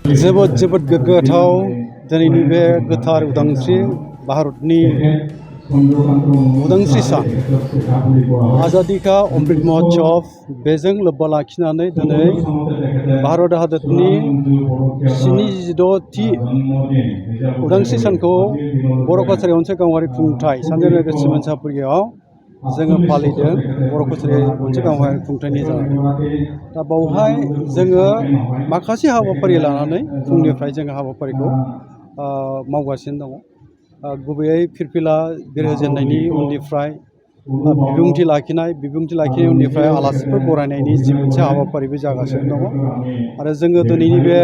जोबोद जोबोद गोग्गाथाव दिनैनि बे गोथार उदांस्रि भारतनि उदांस्रि सान आजादी का अमृत महोत्सव बेजों लोब्बा लाखिनानै दिनै भारत हादरनि 76थि उदांस्रि सानखौ बर' कछारी अनसाय गावारि खुंथाइ सानजा नोगोर सिमोनसापुरियाव जोङो फालिदों बर' कछारी अनसाय गावारि खुंथाइनि जानानै दा बावहाय जोङो माखासे हाबाफारि लानानै फुंनिफ्राय जोङो हाबाफारिखौ मावगासिनो दङ गुबैयै फिरफिला बिरहोजेननायनि उननिफ्राय बिबुंथि लाखिनायनि उननिफ्राय आलासिफोर बरायनायनि जि मोनसे हाबाफारिबो जागासिनो दङ आरो जोङो दिनैनि बे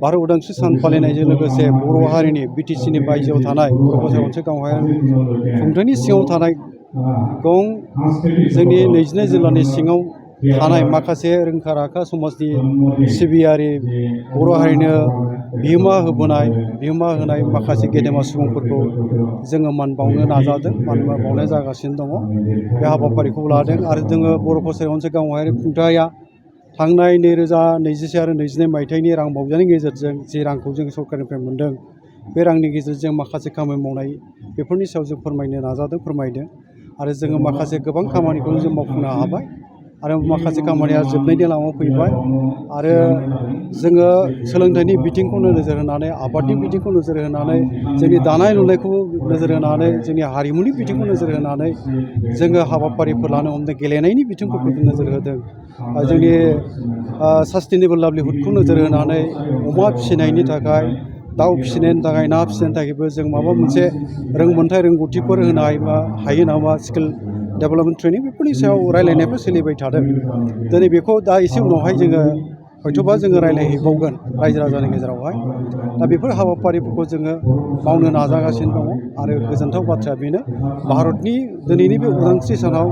भारत उदांस्रि सान फालिनायजों लोगोसे बर' हारिनि बिटिसिनि बायजोआव थानाय बर' कछारी अनसाय गावारि खुंथाइनि सिङाव थानाय गं जोंनि 22 जिल्लानि सिङाव थानाय माखासे रोंखा राखा समाजनि सिबियारि बर' हारिनो बिहोमा होनाय माखासे गेदेमा सुबुंफोरखौ जोङो मान बावनो नाजादों मान बावनाय जागासिनो दङ बे हाबाफारिखौ लादों आरो जोङो बर' कछारी अनसाय गावारि खुंथाइया थांनाय 2021 आरो 22 मायथाइनि रां बावजानायनि गेजेरजों जे रांखौ जों सरकारनिफ्राय मोन्दों बे रांनि गेजेरजों माखासे खामानि मावनाय बेफोरनि सायाव जों फोरमायदों आरो जोङो माखासे गोबां खामानिखौ जों मावफुंनो हाबाय आरो माखासे खामानिया जोबनायनि लामायाव फैबाय आरो जोङो सोलोंथाइनि बिथिंखौ नोजोर होनानै आबादनि बिथिंखौ नोजोर होनानै जोंनि दानाय लुनायखौ नोजोर होनानै जोंनि हारिमुनि बिथिंखौ नोजोर होनानै जोङो हाबाफारिफोर लानो हमदों गेलेनायनि बिथिंफोरखौ नोजोर होदों जोंनि सास्टेनेबल लाइभलिहुडखौ नोजोर होनानै अमा फिसिनायनि थाखाय दाउ फिसिनायनि थाखाय ना फिसिनायनि थाखायबो जों माबा मोनसे रोंगौथिफोर होनो हायो नामा स्किल डेभेलपमेन्ट ट्रेनिं बेफोरनि सायाव रायलायनायफोर सोलिबाय थादों दिनै बेखौ दा एसे उनावहाय जोङो हयथ'बा जोङो रायलायहैबावगोन रायजो राजानि गेजेरावहाय दा बेफोर हाबाफारिफोरखौ जोङो मावनो नाजागासिनो दङ आरो गोजोनथाव बाथ्राया बेनो भारतनि दिनैनि बे उदांस्रि सानाव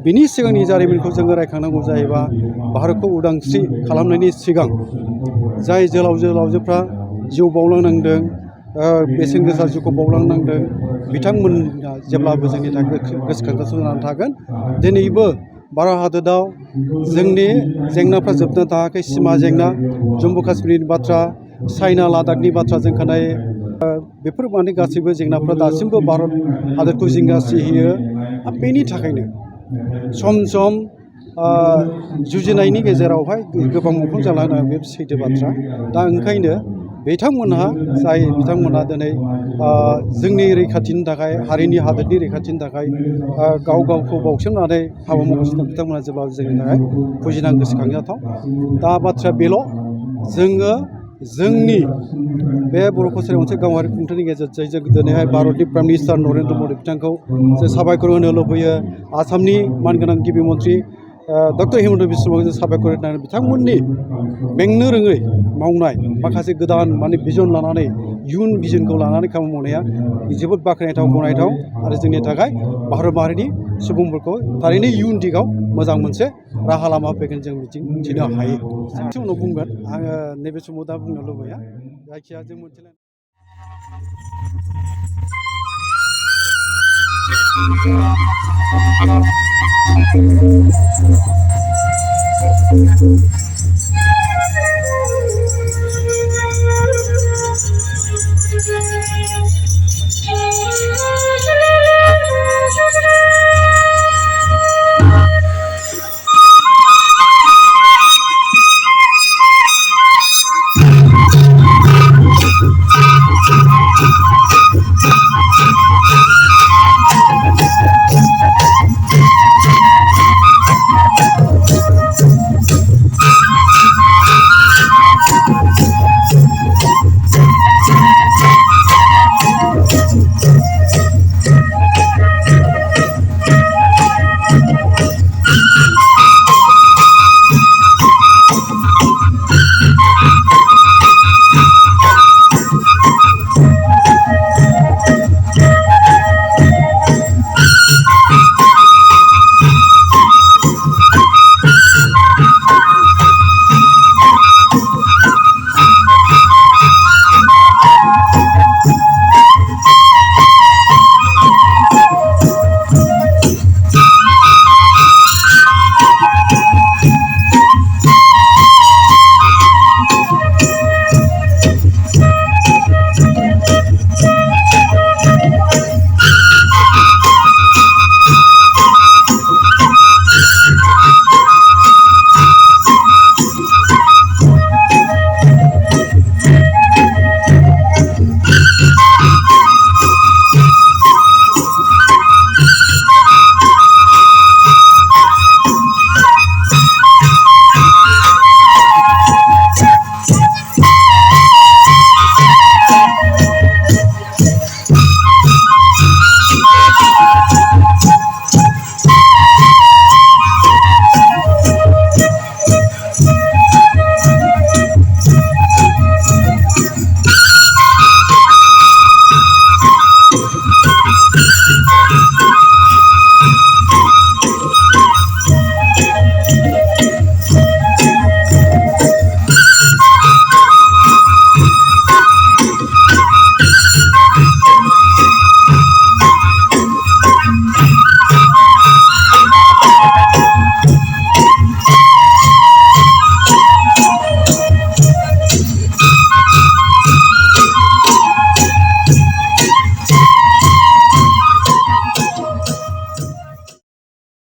बिनि सिगांनि जारिमिनखौ जोङो रायखांनांगौ जायोबा भारतखौ उदांस्रि खालामनायनि सिगां जाय जोहोलावजोफ्रा जिउ बावलांनांदों बेसेन गोसा जिउखौ बावलांनांदों बिथांमोना जेब्लाबो जोंनि थाखाय गोसोखांथाव जानानै थागोन दिनैबो भारत हादराव जोंनि जेंनाफ्रा जोबनो थाङाखै सिमा जेंना जम्मु काश्मीरनि बाथ्रा चाइना लादाखनि बाथ्रा जों खोनायो बेफोर माने गासैबो जेंनाफ्रा दासिमबो भारत हादरखौ जिंगासिहोयो बेनि थाखायनो सम सम जुजिनायनि गेजेरावहाय गोबां मुंख्लं जालांनाय बे सैथो बाथ्रा दा ओंखायनो बिथांमोनहा दिनै जोंनि रैखाथिनि थाखाय हारिनि हादोरनि रैखाथिनि थाखाय गावखौ बावसोमनानै हाबा मावगासिनो दं बिथांमोना जेब्लाबो जोंनि थाखाय फुजिनां गोसोखांजाथाव दा बाथ्राया बेल' जोङो जोंनि बे बर' कछारी अनसाय गावारि खुंथाइनि गेजेरजों जों दिनैहाय भारतनि प्राइम मिनिस्टार नरेन्द्र मदि बिथांखौ जों साबायखर होनो लुबैयो आसामनि मानगोनां गिबि मन्थ्रि डक्टर हिमन्त बिश्व शर्माखौ जों साबायखर होनानै बिथांमोननि मेंनो रोङै मावनाय माखासे गोदान माने बिजन लानानै इयुन भिजनखौ लानानै खामानि मावनाया जोबोद बाख्नायथाव गनायथाव आरो जोंनि थाखाय भारत माहारिनि सुबुंफोरखौ थारैनो इयुन दिगाव मोजां मोनसे राहा लामा फैगोन जों मिजिंथिनो हायो एसे उनाव बुंगोन आङो नैबे समाव दा बुंनो लुबैया जायखिया जों मोनसे